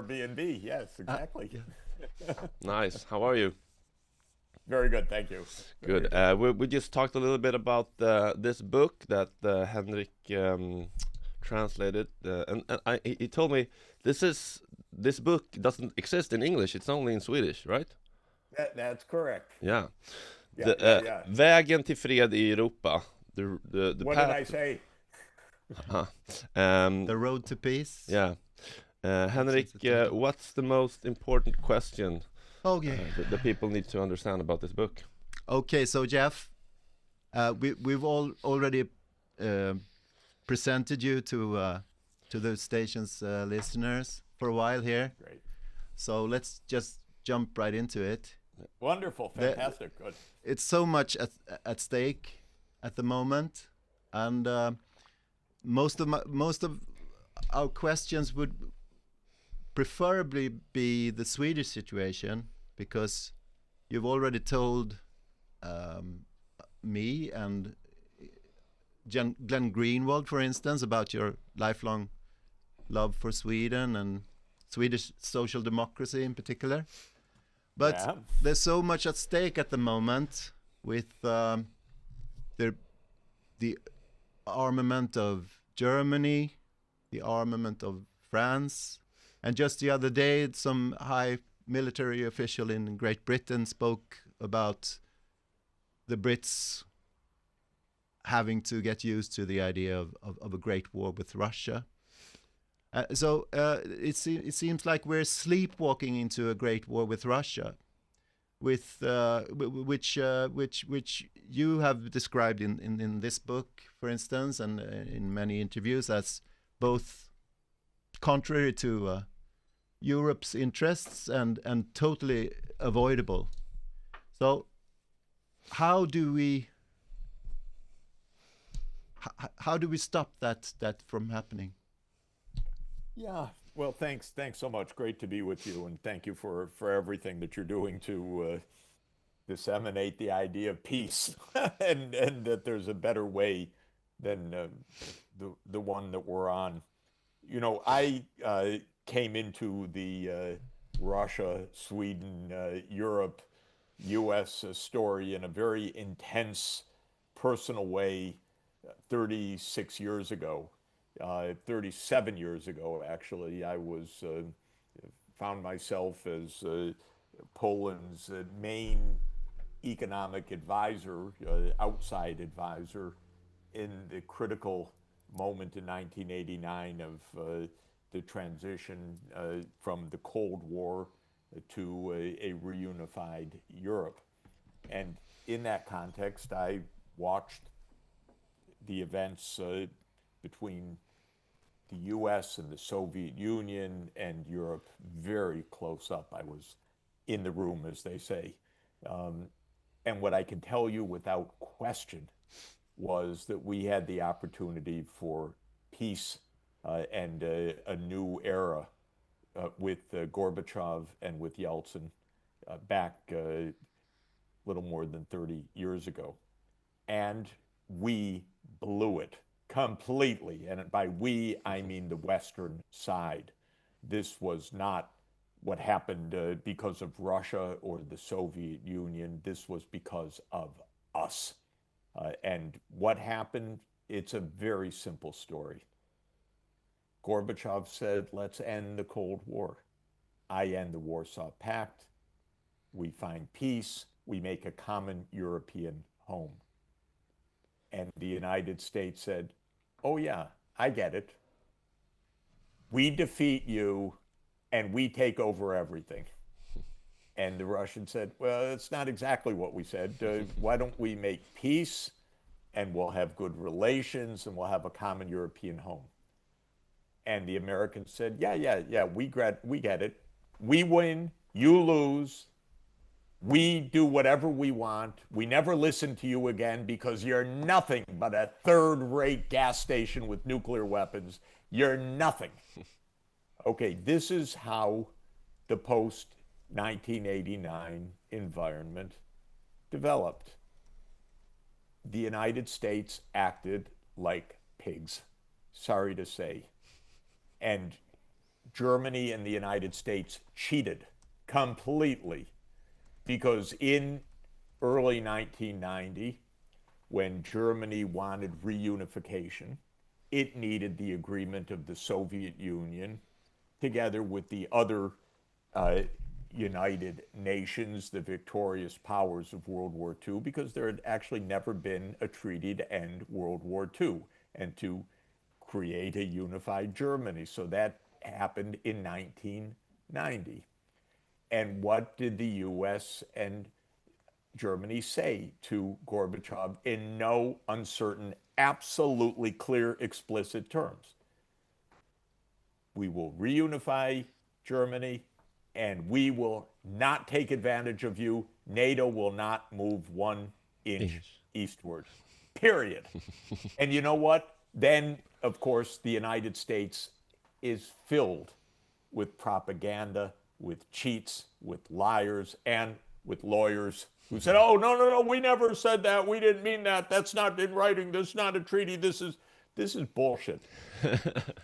Airbnb. Yes, exactly. Yeah. Nice. How are you? Very good, thank you. Very Good. good. We just talked a little bit about this book that Henrik translated, and he told me this book doesn't exist in English. It's only in Swedish, right? That's correct. Yeah. Yeah, yeah, yeah. Vägen till fred i Europa. The What did path. I say? Uh, um, The road to peace. yeah. Henrik, Since the title. what's the most important question Okay. that the people need to understand about this book? Okay, so Jeff, we've already presented you to the station's listeners for a while here. Great. So let's just jump right into it. Wonderful, fantastic, good. It's so much at stake at the moment, and most of our questions would preferably be the Swedish situation, because you've already told me and Glenn Greenwald, for instance, about your lifelong love for Sweden and Swedish social democracy in particular. But Yeah. there's so much at stake at the moment with the armament of Germany, the armament of France, and just the other day, some high military official in Great Britain spoke about the Brits having to get used to the idea of a great war with Russia. So it seems like we're sleepwalking into a great war with Russia, with which you have described in this book, for instance, and in many interviews, as both contrary to Europe's interests and totally avoidable. So how do we stop that from happening? Yeah. Well, thanks so much. Great to be with you, and thank you for everything that you're doing to disseminate the idea of peace, and that there's a better way than the one that we're on. You know, I came into the Russia, Sweden, Europe, U.S. Story in a very intense, personal way 36 years ago. 37 years ago, actually, I was found myself as Poland's main economic advisor, outside advisor, in the critical moment in 1989 of the transition from the Cold War to a reunified Europe. And in that context, I watched the events between the US and the Soviet Union and Europe very close up. I was in the room, as they say. And what I can tell you without question was that we had the opportunity for peace and a new era with Gorbachev and with Yeltsin back a little more than 30 years ago. And we blew it completely. And by we, I mean the Western side. This was not what happened because of Russia or the Soviet Union. This was because of us. And what happened? It's a very simple story. Gorbachev said, let's end the Cold War. I end the Warsaw Pact. We find peace. We make a common European home. And the United States said, oh yeah, I get it. We defeat you and we take over everything. And the Russians said, well, that's not exactly what we said. Why don't we make peace and we'll have good relations and we'll have a common European home? And the Americans said, yeah, we get it. We win, you lose. We do whatever we want. We never listen to you again because you're nothing but a third-rate gas station with nuclear weapons. You're nothing. Okay, this is how the post-1989 environment developed. The United States acted like pigs, sorry to say. And Germany and the United States cheated completely, because in early 1990, when Germany wanted reunification, it needed the agreement of the Soviet Union together with the other United Nations, the victorious powers of World War II, because there had actually never been a treaty to end World War II and to create a unified Germany. So that happened in 1990. And what did the US and Germany say to Gorbachev in no uncertain, absolutely clear, explicit terms? We will reunify Germany, and we will not take advantage of you. NATO will not move 1 inch eastward, period. And you know what? Then, of course, the United States is filled with propaganda, with cheats, with liars, and with lawyers who said, oh, no, no, no, we never said that. We didn't mean that. That's not in writing. This is not a treaty. This is bullshit.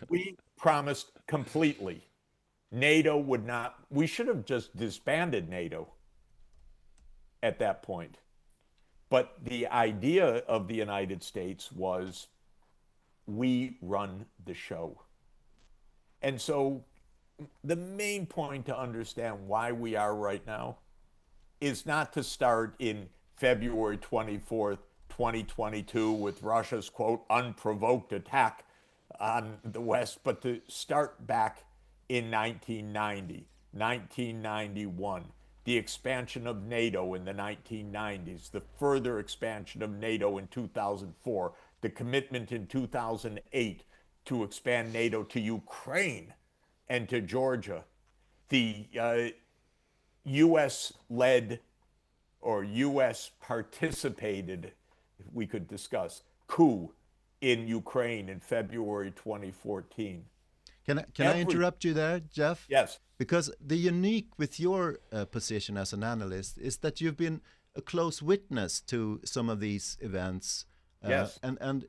We promised completely NATO would not, we should have just disbanded NATO at that point. But the idea of the United States was, we run the show. And so the main point to understand why we are right now is not to start in February 24th, 2022 with Russia's, quote, unprovoked attack on the West, but to start back in 1990, 1991, the expansion of NATO in the 1990s, the further expansion of NATO in 2004, the commitment in 2008 to expand NATO to Ukraine and to Georgia, the US-led or US participated, we could discuss, coup in Ukraine in February 2014. Can I interrupt you there, Jeff? Yes. Because the unique with your position as an analyst is that you've been a close witness to some of these events. Yes. And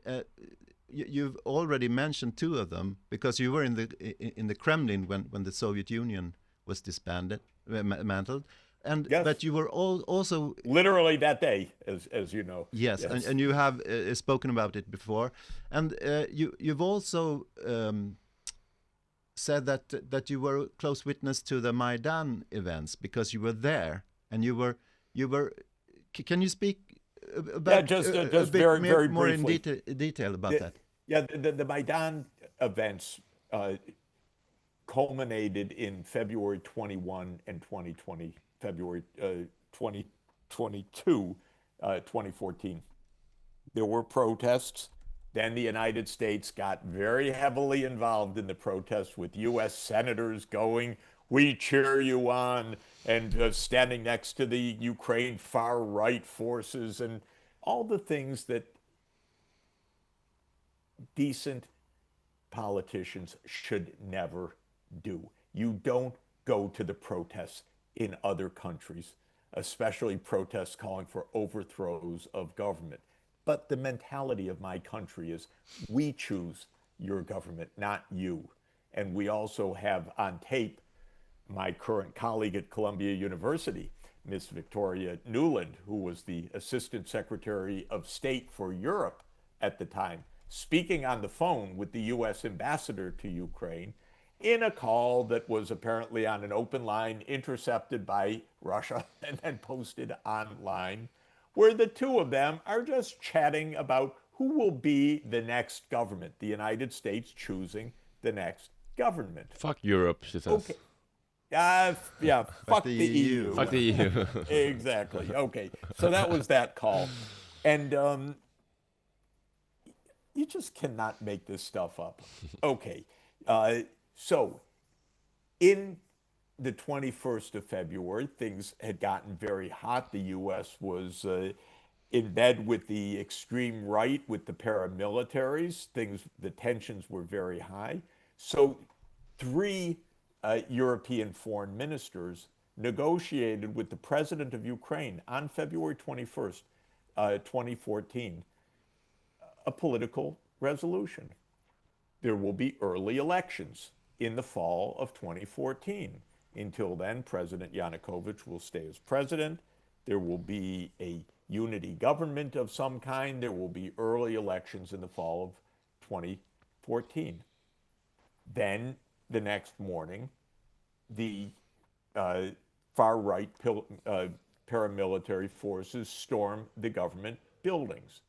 you've already mentioned two of them, because you were in the Kremlin when the Soviet Union was disbanded, mantled. And yes. But you were also literally that day, as you know. Yes, yes. And you have spoken about it before, and you've also said that you were close witness to the Maidan events because you were there, and you were. Can you speak about just a bit very more briefly in detail about that? Yeah, the Maidan events culminated in February 21 and 2020. February 2022, 2014. There were protests. Then the United States got very heavily involved in the protests, with U.S. senators going, we cheer you on, and standing next to the Ukraine far-right forces, and all the things that decent politicians should never do. You don't go to the protests in other countries, especially protests calling for overthrows of government. But the mentality of my country is, we choose your government, not you. And we also have on tape my current colleague at Columbia University, Miss Victoria Nuland, who was the Assistant Secretary of State for Europe at the time, speaking on the phone with the U.S. ambassador to Ukraine in a call that was apparently on an open line, intercepted by Russia and then posted online, where the two of them are just chatting about who will be the next government, the United States choosing the next government. Fuck Europe, she says. Okay. Yeah, fuck the EU. Fuck the EU. Exactly. Okay. So that was that call. And you just cannot make this stuff up. Okay. So in the 21st of February, things had gotten very hot. The U.S. was in bed with the extreme right, with the paramilitaries. The tensions were very high. So three European foreign ministers negotiated with the president of Ukraine on February 21st, 2014, a political resolution. There will be early elections. in the fall of 2014. Until then, President Yanukovych will stay as president. There will be a unity government of some kind. There will be early elections in the fall of 2014. Then, the next morning, the far-right paramilitary forces storm the government buildings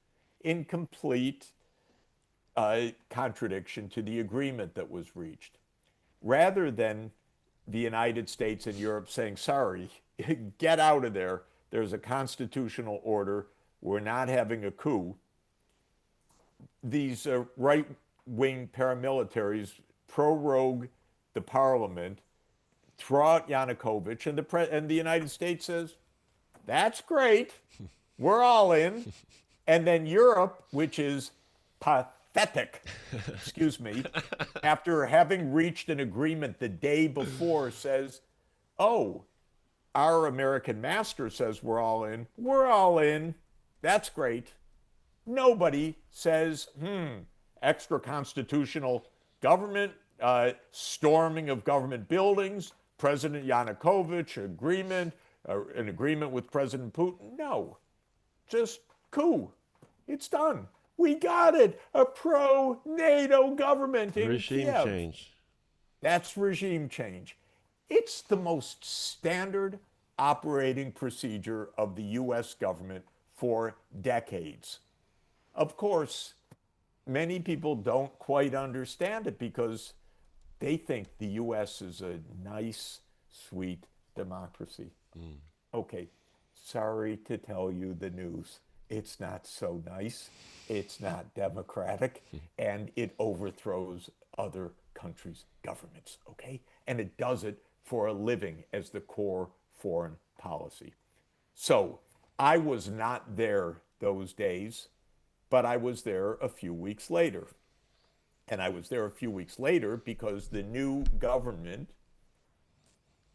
in complete contradiction to the agreement that was reached. Rather than the United States and Europe saying, sorry, get out of there, there's a constitutional order, we're not having a coup, these right-wing paramilitaries prorogue the parliament, throw out Yanukovych, and the United States says, that's great, we're all in. And then Europe, which is pathetic, excuse me, after having reached an agreement the day before, says, oh, our American master says we're all in, that's great. Nobody says, extra constitutional government, storming of government buildings, President Yanukovych, an agreement with President Putin. No, just coup. It's done. We got it. A pro-NATO government in Regime Kiev. change. That's regime change. It's the most standard operating procedure of the US government for decades. Of course, many people don't quite understand it because they think the US is a nice, sweet democracy. Okay, sorry to tell you the news. It's not so nice, it's not democratic, and it overthrows other countries' governments, okay? And it does it for a living as the core foreign policy. So I was not there those days, but I was there a few weeks later. And I was there a few weeks later because the new government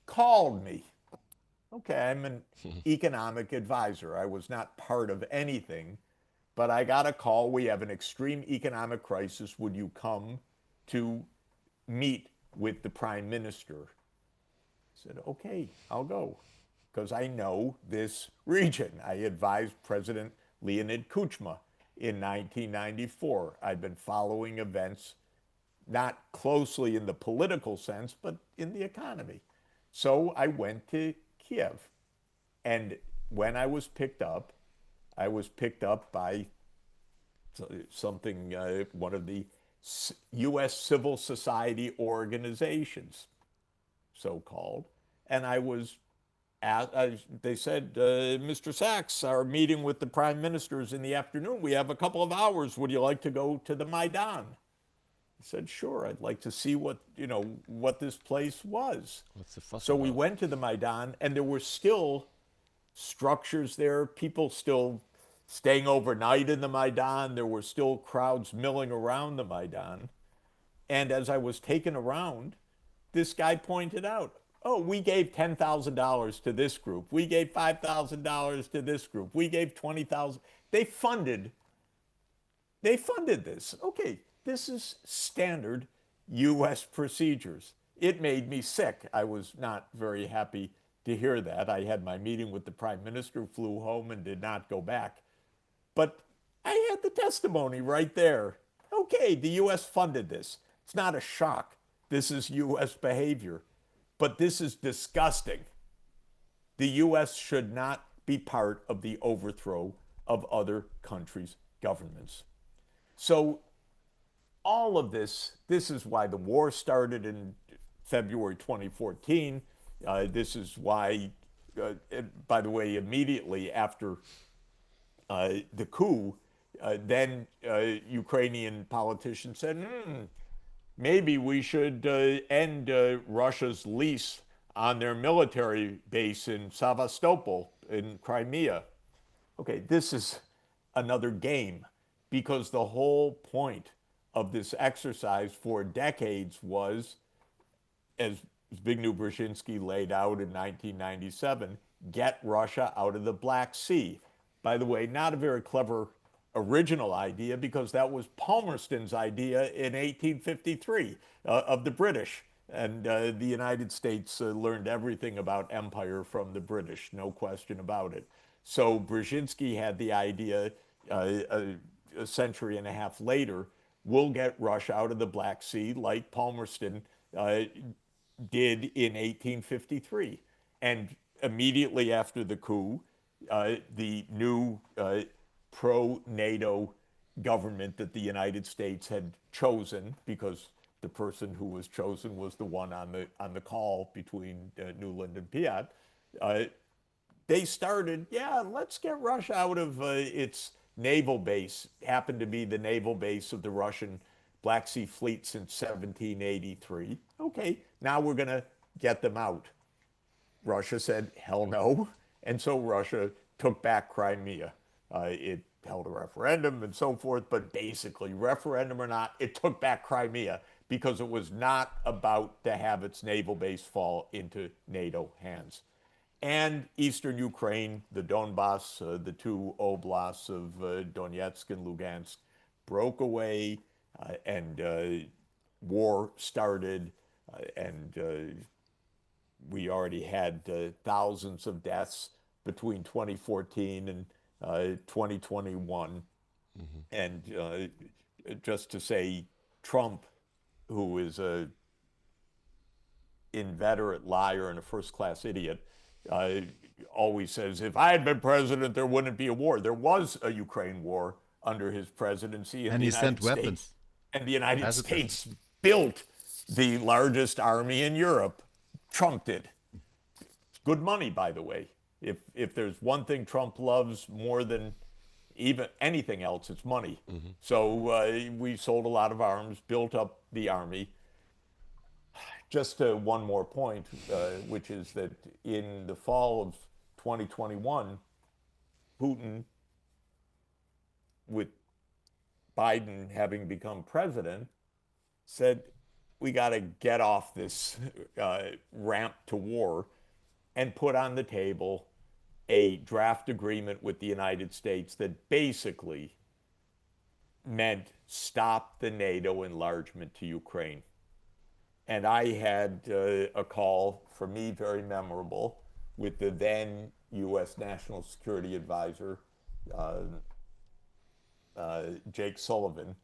called me. Okay, I'm an economic advisor. I was not part of anything, but I got a call. We have an extreme economic crisis. Would you come to meet with the prime minister? I said, okay, I'll go, because I know this region. I advised President Leonid Kuchma in 1994. I've been following events, not closely in the political sense, but in the economy. So I went to Kiev. And when I was picked up by something, one of the U.S. civil society organizations, so-called. And I was they said, Mr. Sachs, our meeting with the prime minister is in the afternoon. We have a couple of hours. Would you like to go to the Maidan? I said, sure, I'd like to see what this place was. What's the fuss So we about? went to the Maidan, and there were still structures there, people still staying overnight in the Maidan. There were still crowds milling around the Maidan. And as I was taken around, this guy pointed out, oh, we gave $10,000 to this group. We gave $5,000 to this group. We gave $20,000. They funded this. Okay, this is standard U.S. procedures. It made me sick. I was not very happy to hear that. I had my meeting with the prime minister, flew home, and did not go back. But I had the testimony right there. Okay, the U.S. funded this. It's not a shock. This is U.S. behavior. But this is disgusting. The U.S. should not be part of the overthrow of other countries' governments. So all of this is why the war started in February 2014. This is why, by the way, immediately after the coup, then Ukrainian politicians said, maybe we should end Russia's lease on their military base in Sevastopol in Crimea. Okay, this is another game, because the whole point of this exercise for decades was, as Zbigniew Brzezinski laid out in 1997, get Russia out of the Black Sea. By the way, not a very clever original idea because that was Palmerston's idea in 1853 of the British. And the United States learned everything about empire from the British, no question about it. So Brzezinski had the idea a century and a half later, we'll get Russia out of the Black Sea like Palmerston did in 1853. And immediately after the coup, the new pro-NATO government that the United States had chosen, because the person who was chosen was the one on the call between Nuland and Piat, they started, yeah, let's get Russia out of its naval base. Happened to be the naval base of the Russian Black Sea Fleet since 1783. Okay, now we're going to get them out. Russia said, hell no. And so Russia took back Crimea. It held a referendum and so forth, but basically, referendum or not, it took back Crimea because it was not about to have its naval base fall into NATO hands. And Eastern Ukraine, the Donbass, the two oblasts of Donetsk and Lugansk, broke away, and war started, and we already had thousands of deaths between 2014 and 2021. And just to say, Trump, who is a inveterate liar and a first-class idiot, always says, if I had been president, there wouldn't be a war. There was a Ukraine war under his presidency in And the he United sent weapons. States. And the United As a States built the largest army in Europe. Trump did. Good money, by the way. If there's one thing Trump loves more than even anything else, it's money. So we sold a lot of arms, built up the army. Just one more point, which is that in the fall of 2021, Putin, with Biden having become president, said, we got to get off this ramp to war, and put on the table a draft agreement with the United States that basically meant stop the NATO enlargement to Ukraine. And I had a call, for me very memorable, with the then U.S. National Security Advisor, Jake Sullivan,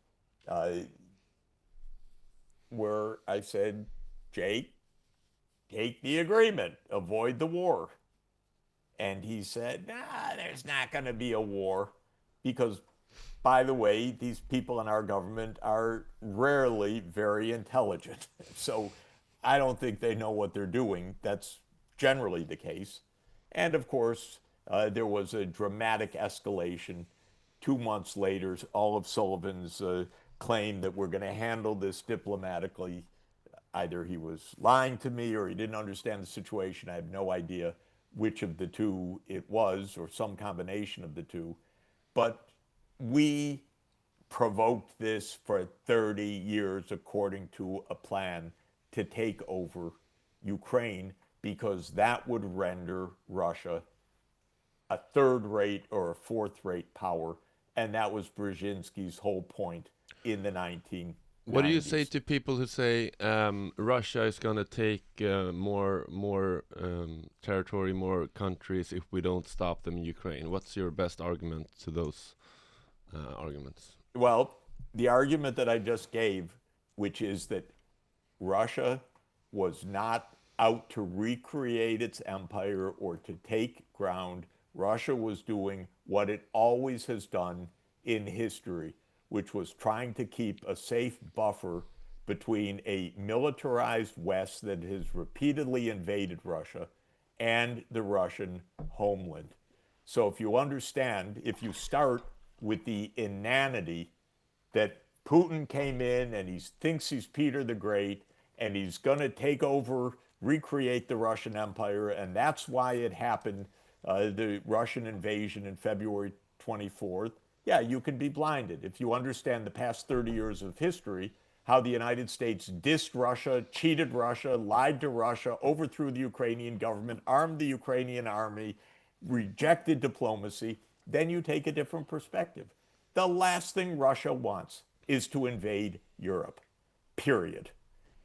where I said, Jake, take the agreement, avoid the war. And he said, nah, there's not going to be a war because, by the way, these people in our government are rarely very intelligent. So I don't think they know what they're doing. That's generally the case. And of course, there was a dramatic escalation. 2 months later, all of Sullivan's claim that we're going to handle this diplomatically. Either he was lying to me or he didn't understand the situation. I have no idea which of the two it was, or some combination of the two. But we provoked this for 30 years according to a plan to take over Ukraine, because that would render Russia a third-rate or a fourth-rate power. And that was Brzezinski's whole point in the 1990s. What do you say to people who say Russia is going to take more territory, more countries if we don't stop them in Ukraine? What's your best argument to those arguments? Well, the argument that I just gave, which is that Russia was not out to recreate its empire or to take ground. Russia was doing what it always has done in history, which was trying to keep a safe buffer between a militarized West that has repeatedly invaded Russia and the Russian homeland. So if you understand, if you start with the inanity that Putin came in and he thinks he's Peter the Great and he's going to take over, recreate the Russian Empire, and that's why it happened, the Russian invasion in February 24th, yeah, you can be blinded. If you understand the past 30 years of history, how the United States dissed Russia, cheated Russia, lied to Russia, overthrew the Ukrainian government, armed the Ukrainian army, rejected diplomacy, then you take a different perspective. the last thing Russia wants is to invade Europe, period.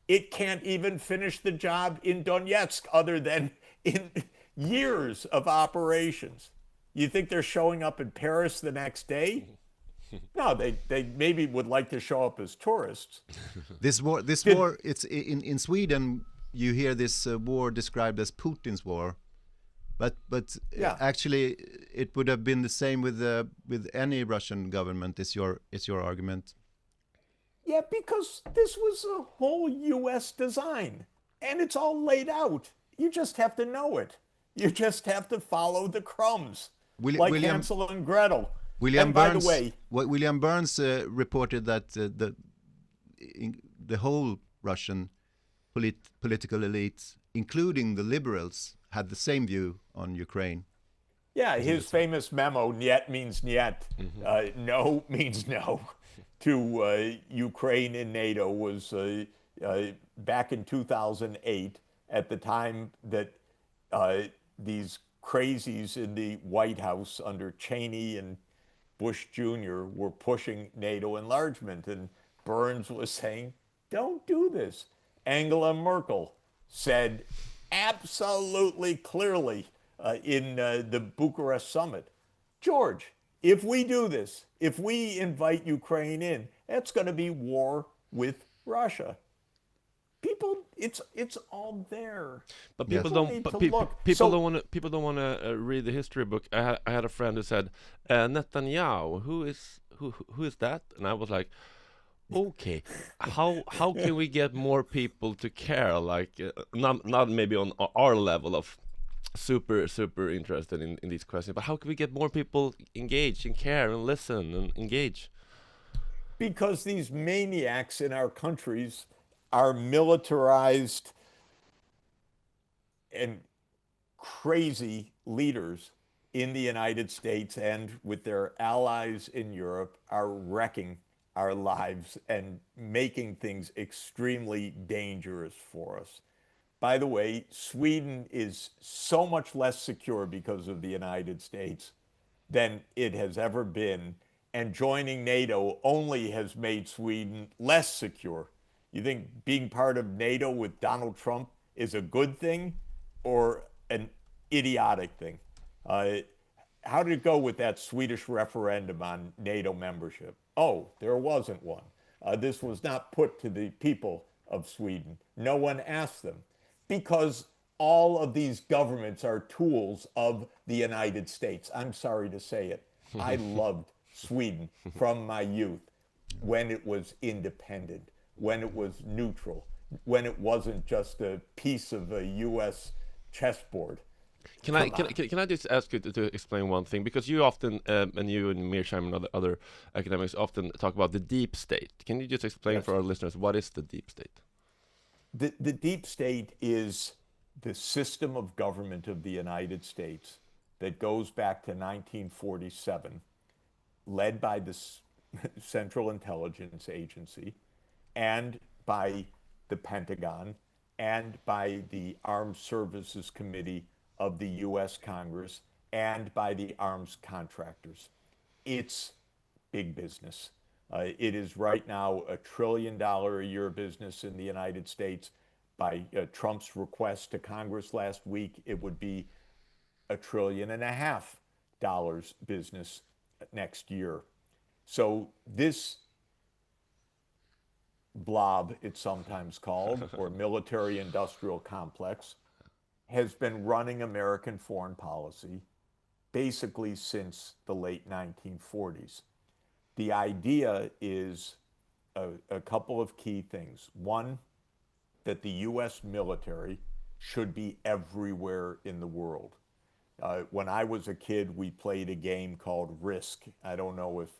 It can't even finish the job in Donetsk other than in years of operations. You think they're showing up in Paris the next day? No, they maybe would like to show up as tourists. This war, it's in Sweden. You hear this war described as Putin's war, but Yeah. actually it would have been the same with any Russian government. Is your argument? Yeah, because this was a whole U.S. design, and it's all laid out. You just have to know it. You just have to follow the crumbs, like Hansel and Gretel. And by the way, William Burns reported that the whole Russian political elite, including the liberals, had the same view on Ukraine. yeah, his famous memo, "Niet means niet," no means no, to Ukraine and NATO was back in 2008, at the time that these crazies in the White House under Cheney and Bush Jr. were pushing NATO enlargement. And Burns was saying, don't do this. Angela Merkel said absolutely clearly in the Bucharest summit, George, if we do this, if we invite Ukraine in, that's going to be war with Russia. People, it's all there. But people don't. But people don't want to read the history book. I had a friend who said Netanyahu. Who is that? And I was like, okay, how can we get more people to care? Like not maybe on our level of super interested in these questions, but how can we get more people engaged and care and listen and engage? Because these maniacs in our countries are militarized and crazy leaders in the United States and with their allies in Europe are wrecking our lives and making things extremely dangerous for us. By the way, Sweden is so much less secure because of the United States than it has ever been, and joining NATO only has made Sweden less secure. You think being part of NATO with Donald Trump is a good thing or an idiotic thing? How did it go with that Swedish referendum on NATO membership? Oh, there wasn't one. This was not put to the people of Sweden. No one asked them, because all of these governments are tools of the United States. I'm sorry to say it. I loved Sweden from my youth, when it was independent, when it was neutral, when it wasn't just a piece of a U.S. chessboard. Can I just ask you to explain one thing? Because you often, and you and Mearsheimer and other academics often talk about the deep state. Can you just explain for our listeners, what is the deep state? The deep state is the system of government of the United States that goes back to 1947, led by the Central Intelligence Agency and by the Pentagon and by the Armed Services Committee of the U.S. Congress and by the arms contractors. It's big business. It is right now $1 trillion a year business in the United States. By Trump's request to Congress last week, it would be $1.5 trillion business next year. So this blob, it's sometimes called, or military-industrial complex, has been running American foreign policy basically since the late 1940s. The idea is a couple of key things. One, that the U.S. military should be everywhere in the world. When I was a kid, we played a game called Risk. I don't know if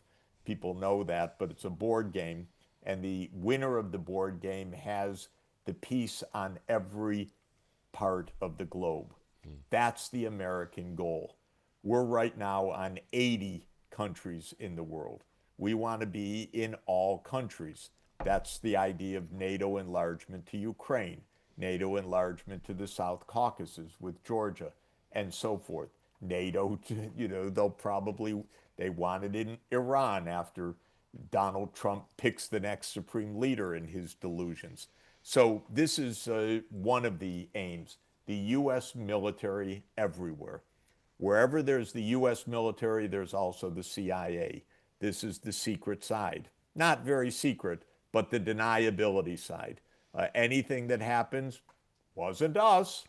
people know that, but it's a board game. And the winner of the board game has the piece on every part of the globe. That's the American goal. We're right now on 80 countries in the world. We want to be in all countries. That's the idea of NATO enlargement to Ukraine, NATO enlargement to the South Caucasus with Georgia, and so forth. NATO, they want it in Iran after Donald Trump picks the next supreme leader in his delusions. So this is one of the aims, the U.S. military everywhere. Wherever there's the U.S. military, there's also the CIA. This is the secret side. Not very secret, but the deniability side. Anything that happens wasn't us.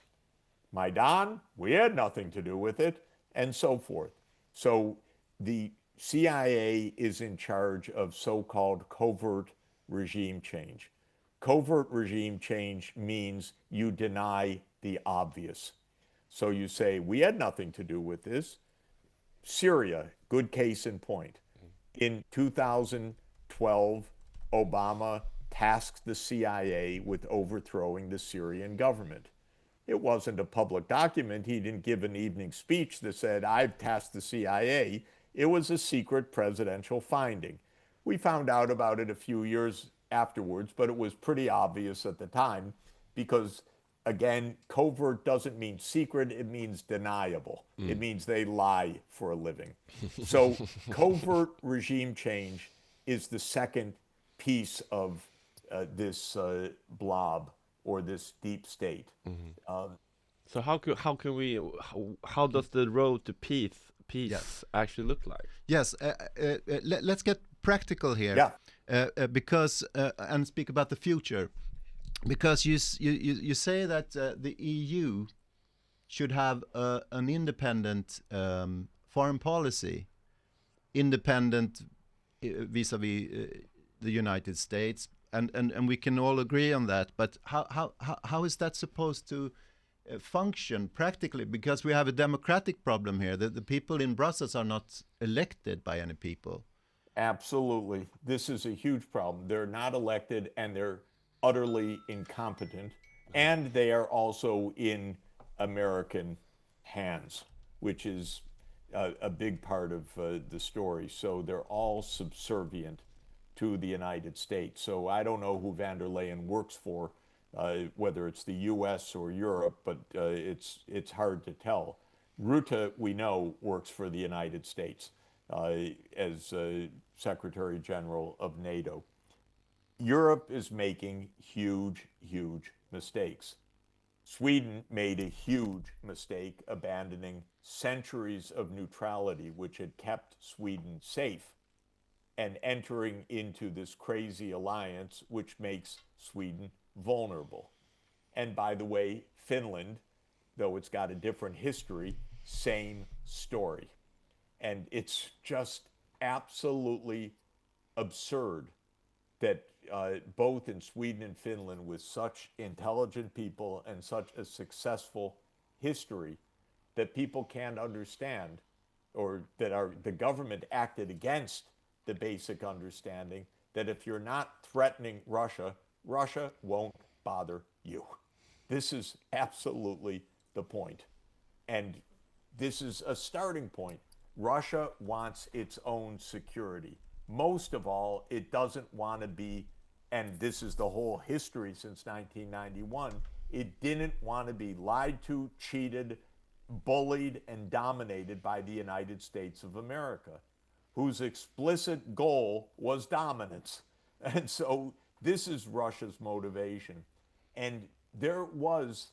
Maidan, we had nothing to do with it, and so forth. So the CIA is in charge of so-called covert regime change. Covert regime change means you deny the obvious. So you say, we had nothing to do with this. Syria, good case in point. In 2012, Obama tasked the CIA with overthrowing the Syrian government. It wasn't a public document. He didn't give an evening speech that said, I've tasked the CIA. It was a secret presidential finding. We found out about it a few years afterwards, but it was pretty obvious at the time because, again, covert doesn't mean secret, it means deniable. It means they lie for a living. So covert regime change is the second piece of this blob or this deep state. So how does the road to peace Yes. actually look like? Yes, let's get practical here. Yeah. Because and speak about the future, because you say that the EU should have an independent foreign policy, independent vis-a-vis the United States, and we can all agree on that. But how is that supposed to function practically? Because we have a democratic problem here. The people in Brussels are not elected by any people. Absolutely. This is a huge problem. They're not elected and they're utterly incompetent. And they are also in American hands, which is a big part of the story. So they're all subservient to the United States. So I don't know who van der Leyen works for, whether it's the US or Europe, but it's hard to tell. Rutte, we know, works for the United States as Secretary General of NATO. Europe is making huge, huge mistakes. Sweden made a huge mistake abandoning centuries of neutrality, which had kept Sweden safe, and entering into this crazy alliance, which makes Sweden vulnerable. And by the way, Finland, though it's got a different history, same story. And it's just absolutely absurd that both in Sweden and Finland, with such intelligent people and such a successful history, that people can't understand, or that the government acted against the basic understanding that if you're not threatening Russia, Russia won't bother you. This is absolutely the point. And this is a starting point. Russia wants its own security. Most of all, it doesn't want to be, and this is the whole history since 1991, it didn't want to be lied to, cheated, bullied, and dominated by the United States of America, whose explicit goal was dominance. And so this is Russia's motivation. And there was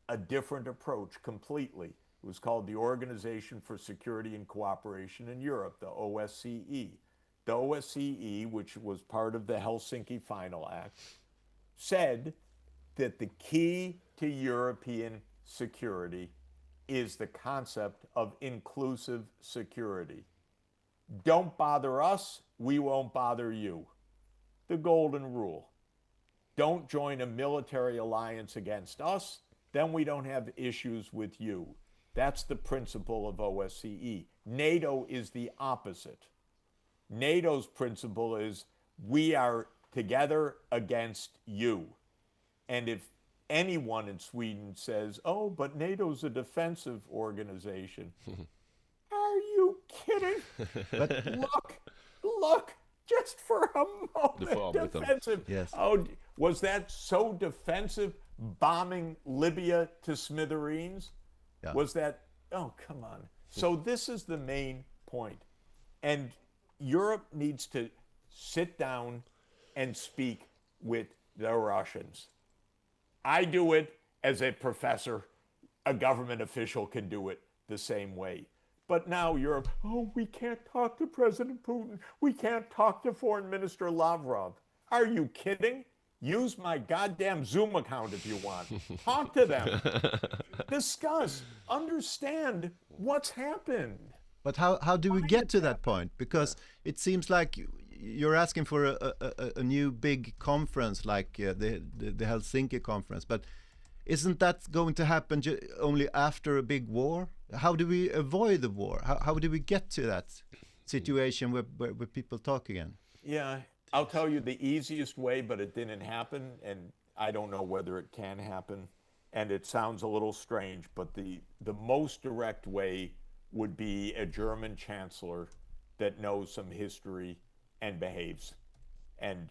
a different approach completely. It was called the Organization for Security and Cooperation in Europe, the OSCE. The OSCE, which was part of the Helsinki Final Act, said that the key to European security is the concept of inclusive security. Don't bother us, we won't bother you. The golden rule. Don't join a military alliance against us, then we don't have issues with you. That's the principle of OSCE. NATO is the opposite. NATO's principle is we are together against you. And if anyone in Sweden says, oh, but NATO's a defensive organization, are you kidding? But look, just for a moment, defensive. Yes. Oh, was that so defensive, bombing Libya to smithereens? Yeah. Was that, oh, come on. So this is the main point. And Europe needs to sit down and speak with the Russians. I do it as a professor. A government official can do it the same way. But now Europe, oh, we can't talk to President Putin. We can't talk to Foreign Minister Lavrov. Are you kidding? Use my goddamn Zoom account if you want. Talk to them. Discuss. Understand what's happened. But how do we get to that point? Because it seems like you're asking for a new big conference like the Helsinki conference, but isn't that going to happen only after a big war? How do we avoid the war? How do we get to that situation where people talk again? Yeah, I'll tell you the easiest way, but it didn't happen, and I don't know whether it can happen. And it sounds a little strange, but the most direct way would be a German chancellor that knows some history and behaves. And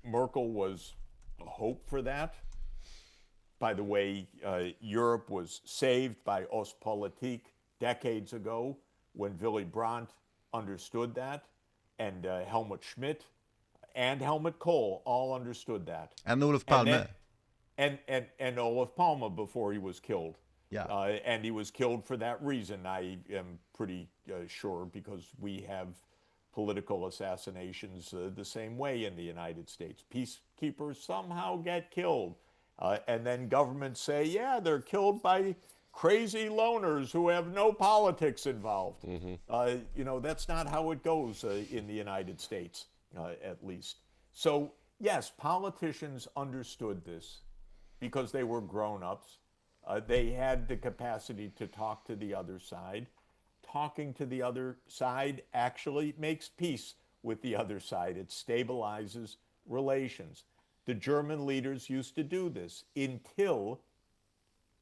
Merkel was a hope for that. By the way, Europe was saved by Ostpolitik decades ago when Willy Brandt understood that, and Helmut Schmidt and Helmut Kohl all understood that. And Olof Palme. And Olof Palme before he was killed. Yeah. And he was killed for that reason, I am pretty sure, because we have political assassinations the same way in the United States. Peacekeepers somehow get killed. And then governments say, yeah, they're killed by crazy loners who have no politics involved. That's not how it goes in the United States, at least. So, yes, politicians understood this because they were grown-ups. They had the capacity to talk to the other side. Talking to the other side actually makes peace with the other side. It stabilizes relations. The German leaders used to do this until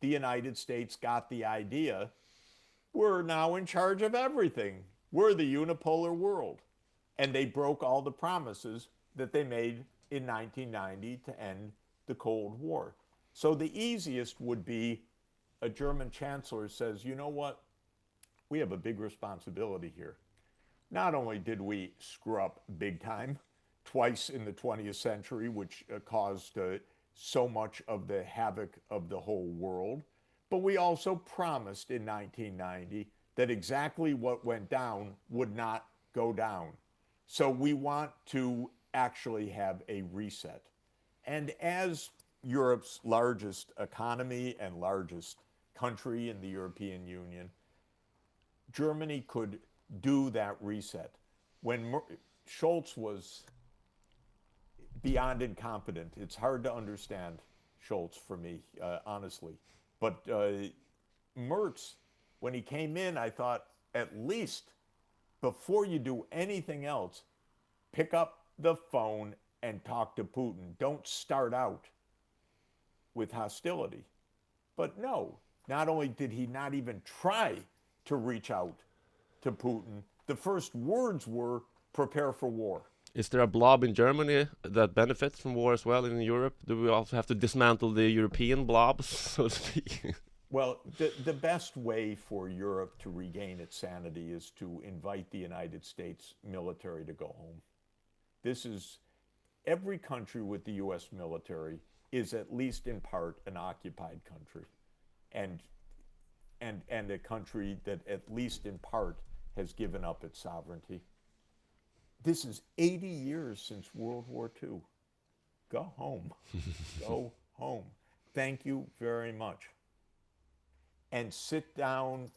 the United States got the idea, we're now in charge of everything. We're the unipolar world. And they broke all the promises that they made in 1990 to end the Cold War. So the easiest would be a German chancellor says, you know what? We have a big responsibility here. Not only did we screw up big time, twice in the 20th century, which caused so much of the havoc of the whole world, but we also promised in 1990 that exactly what went down would not go down. So we want to actually have a reset. And as Europe's largest economy and largest country in the European Union, Germany could do that reset. When Scholz was beyond incompetent, it's hard to understand Scholz for me, honestly. But Merz, when he came in, I thought, at least before you do anything else, pick up the phone and talk to Putin. Don't start out with hostility. But no, not only did he not even try to reach out to Putin, the first words were, prepare for war. Is there a blob in Germany that benefits from war as well in Europe? Do we also have to dismantle the European blobs, so to speak? Well, the best way for Europe to regain its sanity is to invite the United States military to go home. This is, every country with the U.S. military is at least in part an occupied country, and a country that at least in part has given up its sovereignty. This is 80 years since World War II. Go home. Go home. Thank you very much. And sit down,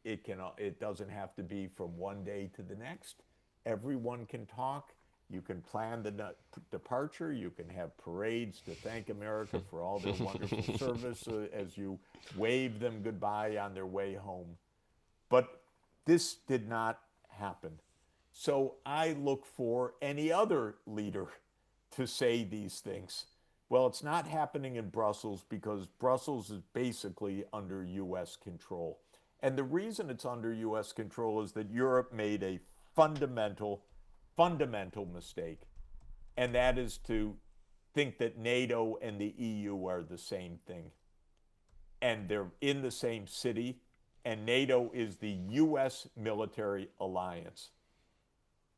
it doesn't have to be from one day to the next. Everyone can talk. You can plan the departure. You can have parades to thank America for all their wonderful service as you wave them goodbye on their way home. But this did not happen. So I look for any other leader to say these things. Well, it's not happening in Brussels because Brussels is basically under U.S. control. And the reason it's under U.S. control is that Europe made a fundamental mistake. And that is to think that NATO and the EU are the same thing. And they're in the same city, and NATO is the U.S. military alliance.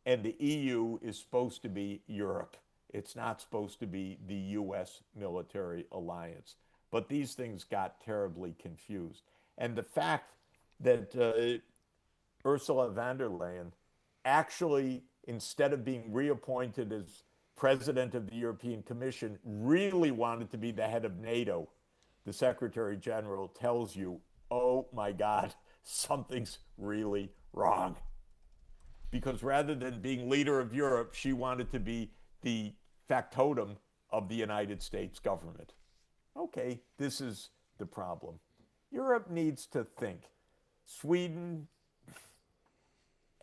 And the EU is supposed to be Europe. It's not supposed to be the U.S. military alliance. But these things got terribly confused. And the fact that Ursula von der Leyen actually, instead of being reappointed as president of the European Commission, really wanted to be the head of NATO, the Secretary General tells you, oh my God, something's really wrong. Because rather than being leader of Europe, she wanted to be the factotum of the United States government. Okay, this is the problem. Europe needs to think. Sweden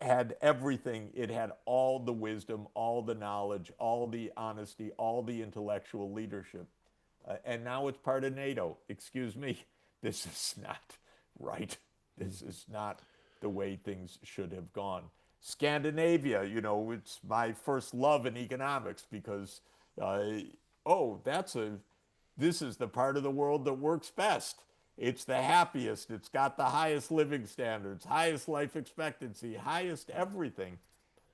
had everything. It had all the wisdom, all the knowledge, all the honesty, all the intellectual leadership. And now it's part of NATO. Excuse me, this is not right. This is not the way things should have gone. Scandinavia, you know, it's my first love in economics because, this is the part of the world that works best. It's the happiest. It's got the highest living standards, highest life expectancy, highest everything.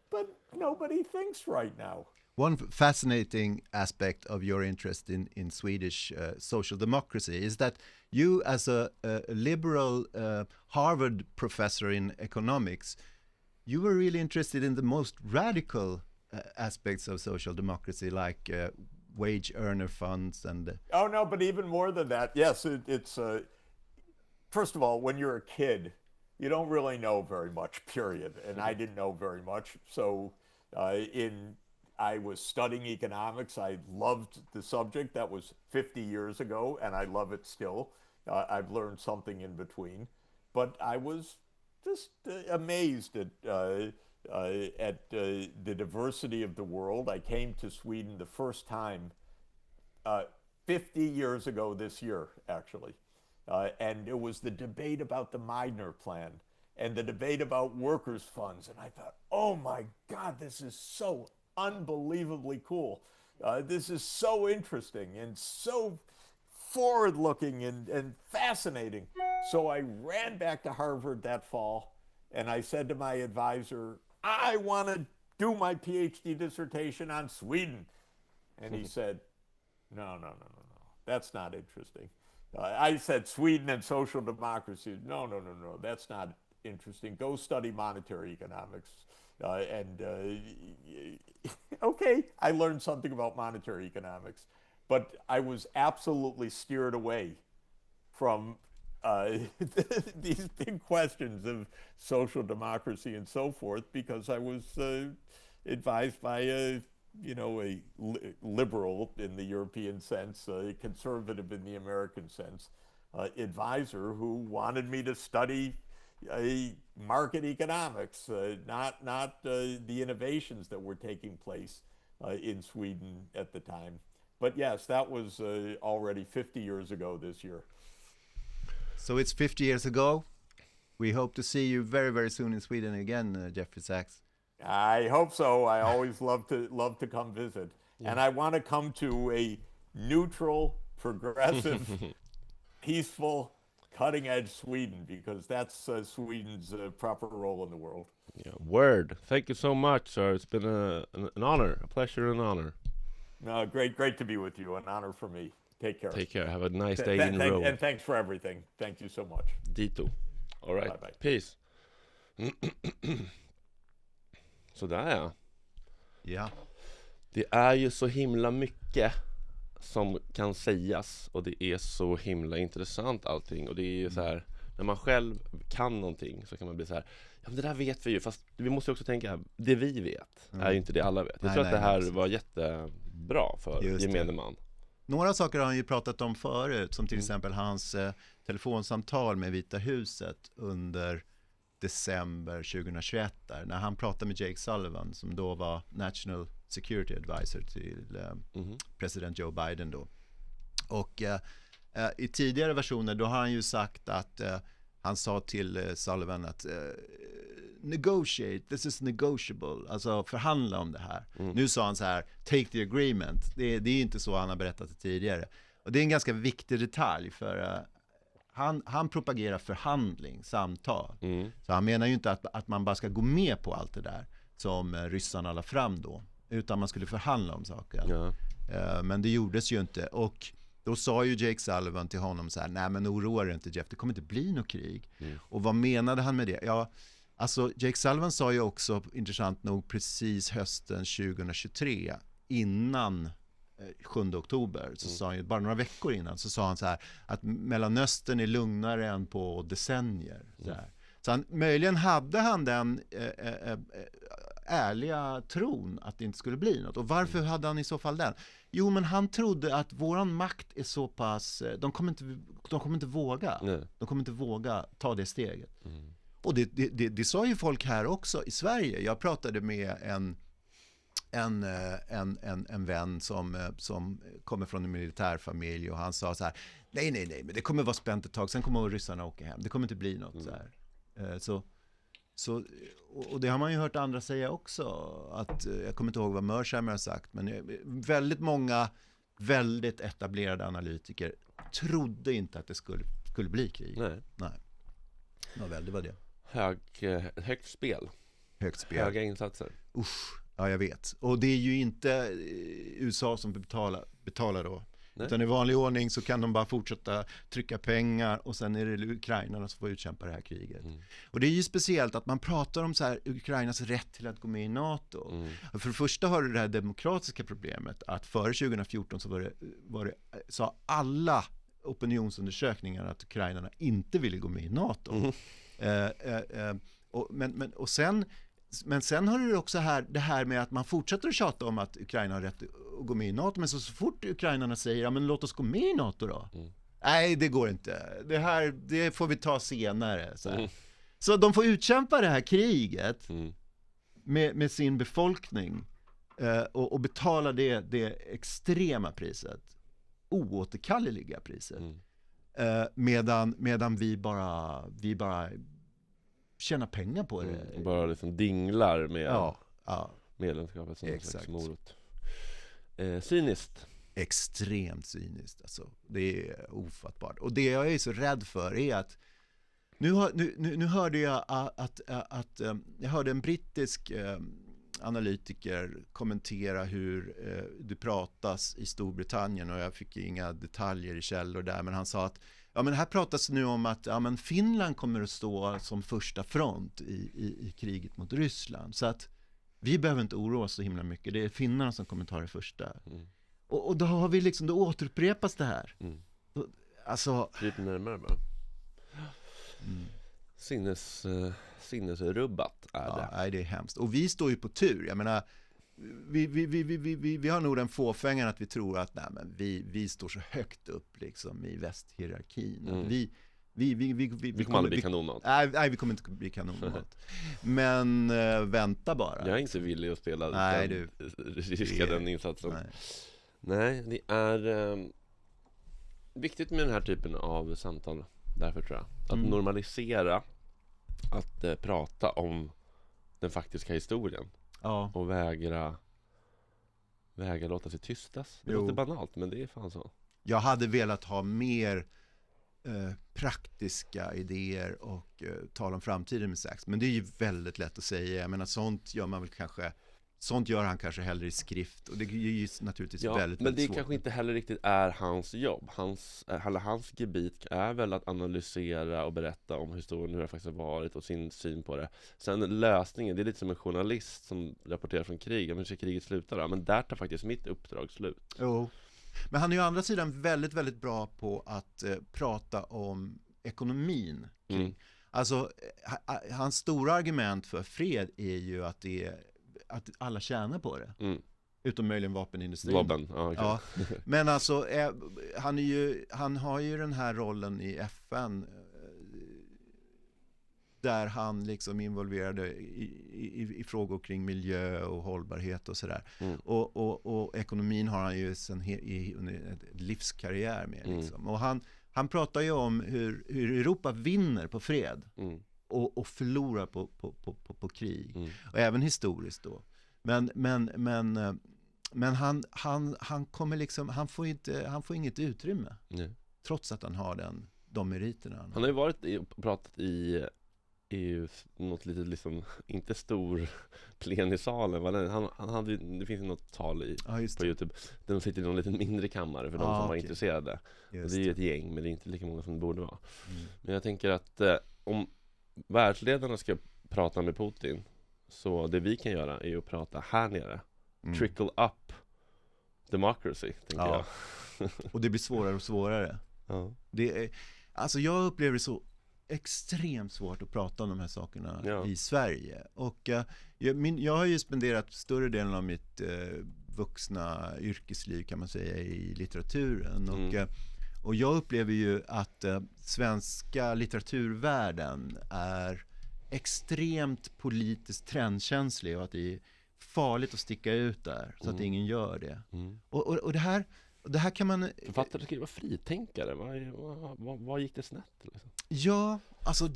But nobody thinks right now. One fascinating aspect of your interest in Swedish social democracy is that you, as a liberal Harvard professor in economics, you were really interested in the most radical aspects of social democracy, like wage earner funds and... Oh, no, but even more than that. Yes, it's... First of all, when you're a kid, you don't really know very much, period. And I didn't know very much. So I was studying economics. I loved the subject. That was 50 years ago, and I love it still. I've learned something in between. But I was just amazed at the diversity of the world. I came to Sweden the first time 50 years ago this year, actually. And it was the debate about the Meidner Plan and the debate about workers' funds. And I thought, oh my God, this is so unbelievably cool. This is so interesting and so forward-looking and fascinating. So I ran back to Harvard that fall, and I said to my advisor, I want to do my PhD dissertation on Sweden. And he said, no, that's not interesting. I said Sweden and social democracy. No, that's not interesting. Go study monetary economics. Okay, I learned something about monetary economics, but I was absolutely steered away from these big questions of social democracy and so forth because I was advised by a liberal in the European sense, a conservative in the American sense, advisor who wanted me to study market economics, not the innovations that were taking place in Sweden at the time. But yes, that was already 50 years ago this year. So it's 50 years ago. We hope to see you very, very soon in Sweden again, Jeffrey Sachs. I hope so. I always love to come visit. Yeah. And I want to come to a neutral, progressive, peaceful, cutting-edge Sweden, because that's Sweden's proper role in the world. Yeah, word. Thank you so much, sir. It's been an honor, a pleasure and honor. Great to be with you. An honor for me. Take care. Take care. Have a nice day in Rome. And thanks for everything. Thank you so much. Dito. All right. Bye-bye. Peace. Sådär ja. Ja. Det är ju så himla mycket som kan sägas och det är så himla intressant allting, och det är ju så här, när man själv kan någonting så kan man bli så här, ja men det där vet vi ju, fast vi måste ju också tänka, det vi vet är ju inte det alla vet. Jag tror att det här var jättebra för gemene man. Några saker har han ju pratat om förut, som till exempel hans telefonsamtal med Vita huset under december 2021 där, när han pratade med Jake Sullivan som då var National Security Advisor till president Joe Biden då. Och i tidigare versioner då har han ju sagt att han sa till Sullivan att negotiate, this is negotiable, alltså förhandla om det här. Nu sa han så här, take the agreement. Det är inte så han har berättat det tidigare. Och det är en ganska viktig detalj, för han propagerar förhandling, samtal. Mm. Så han menar ju inte att man bara ska gå med på allt det där som ryssarna la fram då, utan man skulle förhandla om saken. Ja. Men det gjordes ju inte, och då sa ju Jake Sullivan till honom så här: nej men oroa dig inte Jeff, det kommer inte bli något krig. Och vad menade han med det? Ja, alltså Jake Sullivan sa ju också, intressant nog, precis hösten 2023 innan 7 oktober, så sa han ju, bara några veckor innan, så sa han så här att Mellanöstern är lugnare än på decennier. Så han, möjligen hade han den ärliga tron att det inte skulle bli något. Och varför hade han i så fall den? Jo, men han trodde att våran makt är så pass, de kommer inte våga. Nej. De kommer inte våga ta det steget. Och det sa ju folk här också i Sverige. Jag pratade med en vän som kommer från en militärfamilj, och han sa så här: nej, men det kommer vara spänt ett tag, sen kommer ryssarna åka hem, det kommer inte bli något så här. Och det har man ju hört andra säga också, att jag kommer inte ihåg vad Mersheimer har sagt, men väldigt många väldigt etablerade analytiker trodde inte att det skulle bli krig. Nej. Nåväl, det var det. Högt spel. Höga insatser. Usch. Ja, jag vet. Och det är ju inte USA som betalar då. Nej. Utan i vanlig ordning så kan de bara fortsätta trycka pengar, och sen är det Ukraina som får utkämpa det här kriget. Och det är ju speciellt att man pratar om så här, Ukrainas rätt till att gå med i NATO. För det första har du det här demokratiska problemet att före 2014 så var det sa alla opinionsundersökningar att ukrainarna inte ville gå med i NATO. Men sen har du också det här med att man fortsätter att tjata om att Ukraina har rätt att gå med i NATO, men så fort ukrainarna säger ja, men låt oss gå med i NATO då. Nej, det går inte. Det får vi ta senare. Så de får utkämpa det här kriget med sin befolkning och betala det extrema priset, oåterkalleliga priset. Medan vi bara tjäna pengar på det. Bara liksom dinglar med medlemskapet som slags morot. Cyniskt. Extremt cyniskt. Alltså. Det är ofattbart. Och det jag är så rädd för är att nu hörde jag att jag hörde en brittisk analytiker kommentera hur det pratas i Storbritannien, och jag fick inga detaljer i källor där, men han sa att men här pratas nu om att men Finland kommer att stå som första front i kriget mot Ryssland. Så att vi behöver inte oroa oss så himla mycket. Det är finnarna som kommer ta det första. Och då har vi liksom, då återupprepas det här. Alltså... Lite närmare bara. Sinnesrubbat är det. Nej, det är hemskt. Och vi står ju på tur. Jag menar, vi har nog den fåfängan att vi tror att vi står så högt upp liksom i västhierarkin. Vi kommer aldrig bli kanonmat. Nej, vi kommer inte bli kanonmat. Men vänta bara. Jag är inte villig att spela den insatsen. Nej, det är viktigt med den här typen av samtal. Därför tror jag. Att normalisera att prata om den faktiska historien. Ja. Och vägra låta sig tystas. Det låter banalt, men det är fan så. Jag hade velat ha mer praktiska idéer och tala om framtiden med Sachs. Men det är ju väldigt lätt att säga. Jag menar, sånt gör han kanske hellre i skrift. Och det är ju naturligtvis väldigt men det svårt. Kanske inte heller riktigt är hans jobb. Hans gebit är väl att analysera och berätta om historien, hur det faktiskt har varit och sin syn på det. Sen lösningen, det är lite som en journalist som rapporterar från krig. Men ska kriget sluta då? Men där tar faktiskt mitt uppdrag slut. Jo. Men han är ju å andra sidan väldigt, väldigt bra på att prata om ekonomin. Alltså, hans stora argument för fred är ju att att alla tjänar på det. Utom möjligen vapenindustrin. Ja. Men alltså, han har ju den här rollen i FN där han liksom involverade i frågor kring miljö och hållbarhet och sådär. Och ekonomin har han ju sen ett livskarriär med liksom. Och han pratar ju om hur Europa vinner på fred och förlorar på krig. Och även historiskt då. Men han kommer liksom, han får inget utrymme. Trots att han har de meriterna. Han har ju varit och pratat i något litet liksom, inte stor plenisalen. Han hade, det finns ju något tal på YouTube. De sitter i någon liten mindre kammare för de som var intresserade. Och det är ju ett gäng, men det är inte lika många som det borde vara. Men jag tänker att om världsledarna ska prata med Putin, så det vi kan göra är att prata här nere. Trickle up democracy, tänker jag. Och det blir svårare och svårare. Det är, alltså jag upplever det så extremt svårt att prata om de här sakerna i Sverige. Och jag har ju spenderat större delen av mitt vuxna yrkesliv, kan man säga, i litteraturen. Och jag upplever ju att svenska litteraturvärlden är extremt politiskt trendkänslig och att det är farligt att sticka ut där så att ingen gör det. Och det här kan man... Författare ska ju vara fritänkare. Vad gick det snett? Liksom? Ja, alltså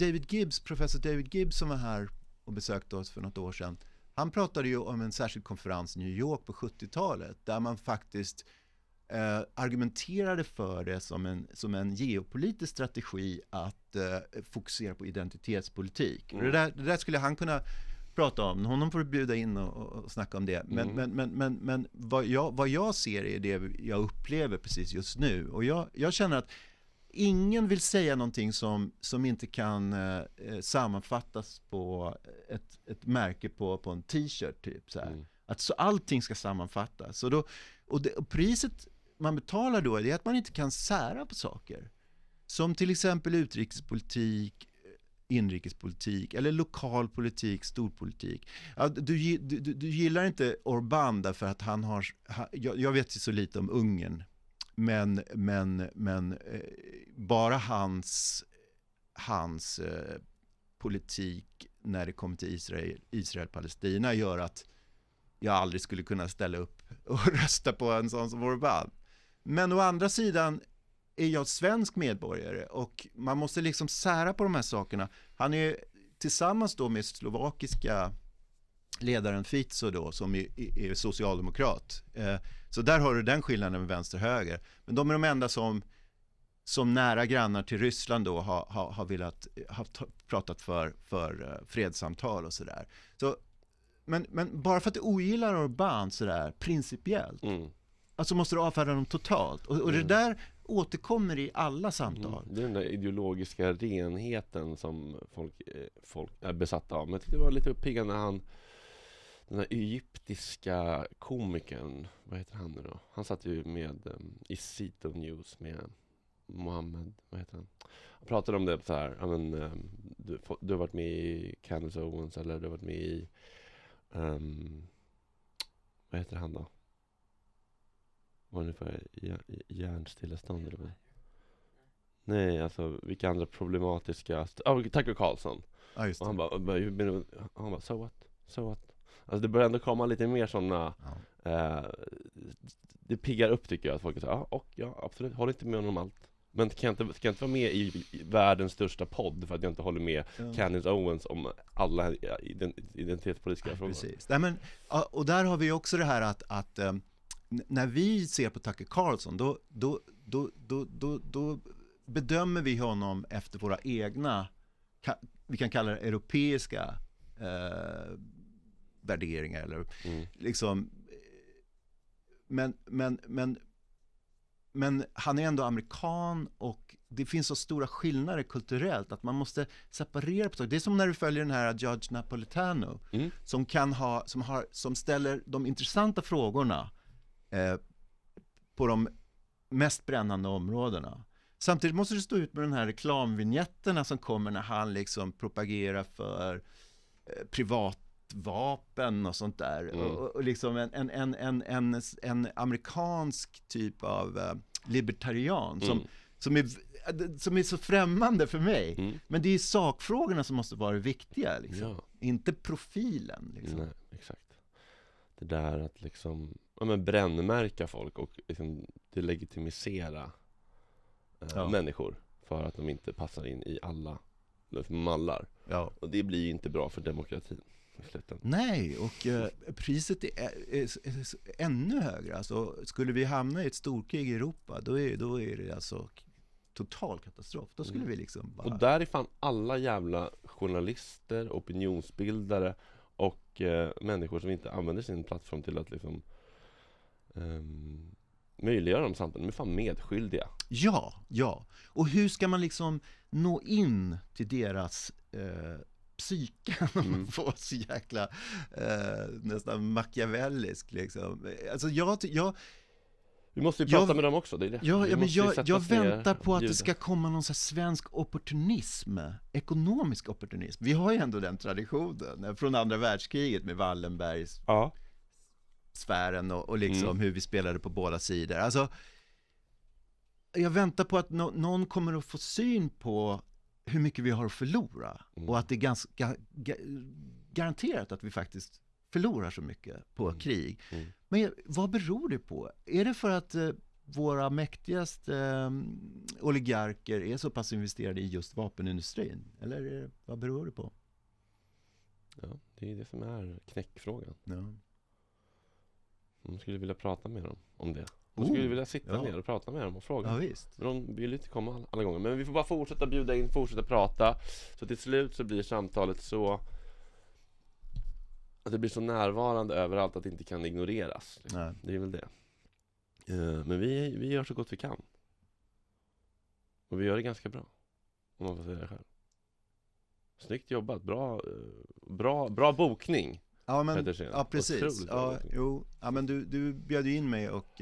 professor David Gibbs som var här och besökte oss för något år sedan, han pratade ju om en särskild konferens i New York på 70-talet där man faktiskt argumenterade för det som en geopolitisk strategi att fokusera på identitetspolitik. Och det där skulle han kunna prata om. Honom får du bjuda in och snacka om det. Men vad jag ser är det jag upplever precis just nu. Och jag känner att ingen vill säga någonting som inte kan sammanfattas på ett märke på en t-shirt typ så här. Att så allting ska sammanfattas. Och priset man betalar då är att man inte kan sära på saker. Som till exempel utrikespolitik, inrikespolitik eller lokal politik, storpolitik. Du gillar inte Orbán därför att han har... Jag vet ju så lite om Ungern. Men bara hans politik när det kommer till Israel-Palestina gör att jag aldrig skulle kunna ställa upp och rösta på en sån som Orbán. Men å andra sidan är jag svensk medborgare och man måste liksom sära på de här sakerna. Han är tillsammans då med slovakiska ledaren Fico då, som är socialdemokrat. Så där har du den skillnaden med vänster-höger. Men de är de enda som nära grannar till Ryssland då har pratat för fredssamtal och sådär. Så, men bara för att du ogillar Orbán sådär principiellt, alltså måste du avfärda dem totalt. Och det där återkommer i alla samtal. Det är den där ideologiska renheten som folk är besatta av. Men jag tyckte det var lite uppiggande när den här egyptiska komikern, vad heter han nu då? Han satt ju med i Seat of News med Mohammed, vad heter han? Han pratade om det så här, du har varit med i Candace Owens eller du har varit med i vad heter han då? Vad är det för hjärnstillestånd eller vad? Nej, alltså vilka andra problematiska Tucker Carlson. Och han bara so what? Alltså det börjar ändå komma lite mer sådana det piggar upp tycker jag att folk säger absolut, håller inte med honom om allt. Men kan jag inte vara med i världens största podd för att jag inte håller med Candace Owens om alla identitetspolitiska frågor. Precis. Nej, men, och där har vi också det här att när vi ser på Tucker Carlson då bedömer vi honom efter våra egna, vi kan kalla det europeiska värderingar eller liksom, men han är ändå amerikan och det finns så stora skillnader kulturellt att man måste separera på saker. Det är som när du följer den här Judge Napolitano som ställer de intressanta frågorna på de mest brännande områdena. Samtidigt måste du stå ut med den här reklamvinjetterna som kommer när han liksom propagerar för privatvapen och sånt där. Och liksom en amerikansk typ av libertarian som är så främmande för mig. Men det är sakfrågorna som måste vara viktiga liksom. Inte profilen liksom. Nej, exakt. Det där att liksom brännmärka folk och liksom delegitimisera människor för att de inte passar in i alla mallar. Ja. Och det blir inte bra för demokratin. Nej, och priset är ännu högre. Alltså, skulle vi hamna i ett storkrig i Europa, då är det alltså total katastrof. Då skulle vi liksom bara... Och där är fan alla jävla journalister, opinionsbildare och människor som inte använder sin plattform till att liksom möjliggöra de samtalen. De är fan medskyldiga. Ja. Och hur ska man liksom nå in till deras psyken få så jäkla nästan machiavellisk liksom. Alltså vi måste ju prata med dem också, det är det. Jag väntar på att det ska komma någon så här svensk opportunism, ekonomisk opportunism. Vi har ju ändå den traditionen från andra världskriget med Wallenbergs sfären och liksom hur vi spelade på båda sidor. Alltså, jag väntar på att någon kommer att få syn på hur mycket vi har att förlora och att det är ganska garanterat att vi faktiskt förlorar så mycket på krig. Men vad beror det på? Är det för att våra mäktigaste oligarker är så pass investerade i just vapenindustrin? Eller vad beror det på? Ja, det är det som är knäckfrågan. Ja. Man skulle vilja prata med dem om det. Man skulle vilja sitta ner och prata med dem och fråga. Ja, visst. Men de vill inte komma alla gånger. Men vi får bara fortsätta bjuda in, fortsätta prata. Så till slut så blir samtalet så att det blir så närvarande överallt att det inte kan ignoreras. Nej. Det är väl det. Men vi gör så gott vi kan. Och vi gör det ganska bra. Om man får säga det själv. Snyggt jobbat. Bra bokning. Ja, men, Petersen. ja precis. Ja, men du bjöd in mig och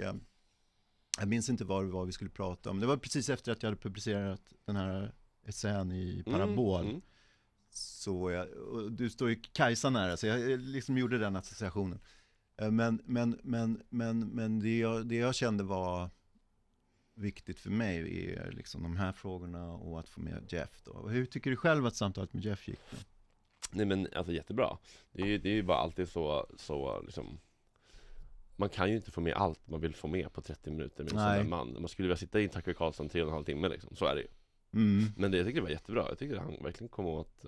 jag minns inte vad vi skulle prata om. Det var precis efter att jag hade publicerat den här essän i Parabol. Så och du står ju Kajsa nära, så jag liksom gjorde den associationen. Men det jag kände var viktigt för mig är liksom de här frågorna och att få med Jeff då. Hur tycker du själv att samtalet med Jeff gick då? Nej, men alltså jättebra. Det är ju bara alltid så liksom, man kan ju inte få med allt man vill få med på 30 minuter med en sån där man. Man skulle vilja sitta i Tucker Carlson 3,5 timmar liksom. Så är det ju. Men jag tycker det var jättebra. Jag tycker han verkligen kom åt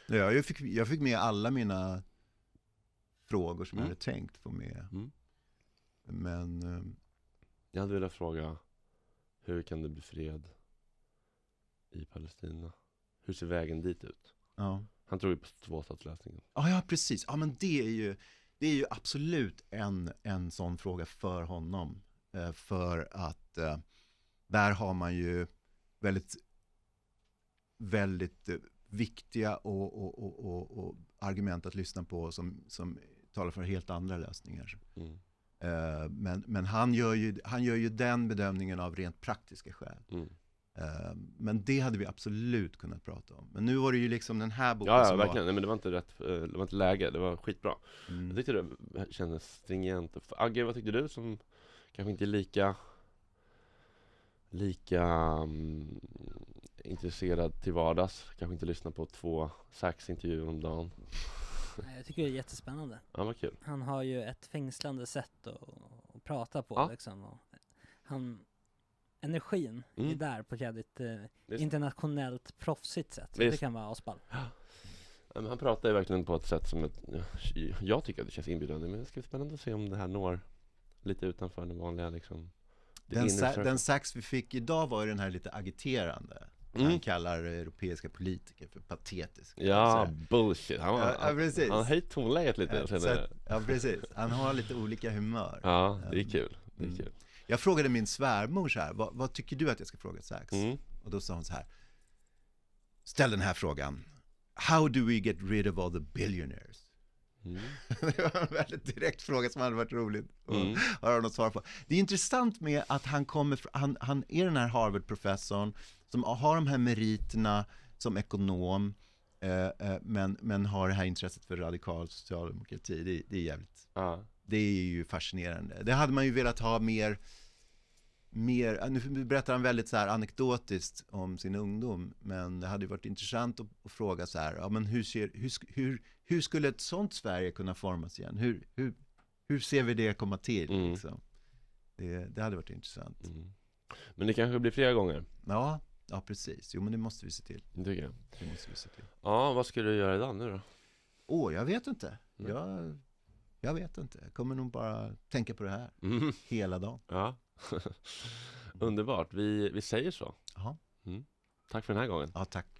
Ja, jag fick med alla mina frågor som jag hade tänkt få med. Men jag hade velat fråga, hur kan det bli fred i Palestina? Hur ser vägen dit ut? Ja. Han tror ju på tvåstatslösningen. Ja, precis. Ja, men det är ju absolut en sån fråga för honom. För att där har man ju väldigt viktiga och argument att lyssna på som talar för helt andra lösningar. Men han gör ju den bedömningen av rent praktiska skäl. Men det hade vi absolut kunnat prata om. Men nu var det ju liksom den här boken som verkligen. var... Nej, men det var inte rätt, det var inte läge. Det var skitbra. Jag tyckte det kändes stringent. Agge, vad tyckte du som kanske inte är lika intresserad till vardags? Kanske inte lyssnar på 2 Sachs intervjuer om dagen. Jag tycker det är jättespännande. Ja, vad kul. Han har ju ett fängslande sätt att prata på liksom. Och energin är där på ett jävligt internationellt proffsigt sätt. Det kan vara asball. Men han pratar ju verkligen på ett sätt som jag tycker att det känns inbjudande. Men det ska bli spännande att se om det här når lite utanför den vanliga liksom. Den Sachs vi fick idag var ju den här lite agiterande. Han kallar europeiska politiker för patetiska. Ja, bullshit. Han har höjt tonläget lite. Ja, precis. Han har lite olika humör. Ja, det är kul. Det är kul. Jag frågade min svärmor så här, vad tycker du att jag ska fråga Sachs? Och då sa hon så här: ställ den här frågan. How do we get rid of all the billionaires? Det var en väldigt direkt fråga som hade varit roligt att höra något svar på. Det är intressant med att han är den här Harvard-professorn som har de här meriterna som ekonom, men har det här intresset för radikal socialdemokrati. Det är jävligt. Det är ju fascinerande. Det hade man ju velat ha mer. Nu berättar han väldigt så här anekdotiskt om sin ungdom, men det hade ju varit intressant att fråga så här, ja, men hur skulle ett sånt Sverige kunna formas igen? Hur ser vi det komma till liksom? Det hade varit intressant. Men det kanske blir flera gånger. Ja, precis. Jo, men det måste vi se till. Det tycker jag. Det måste vi se till. Ja, vad ska du göra idag nu då? Jag vet inte. Jag vet inte. Jag kommer nog bara tänka på det här hela dagen. Ja. Underbart, vi säger så. Jaha. Tack för den här gången. Ja, tack.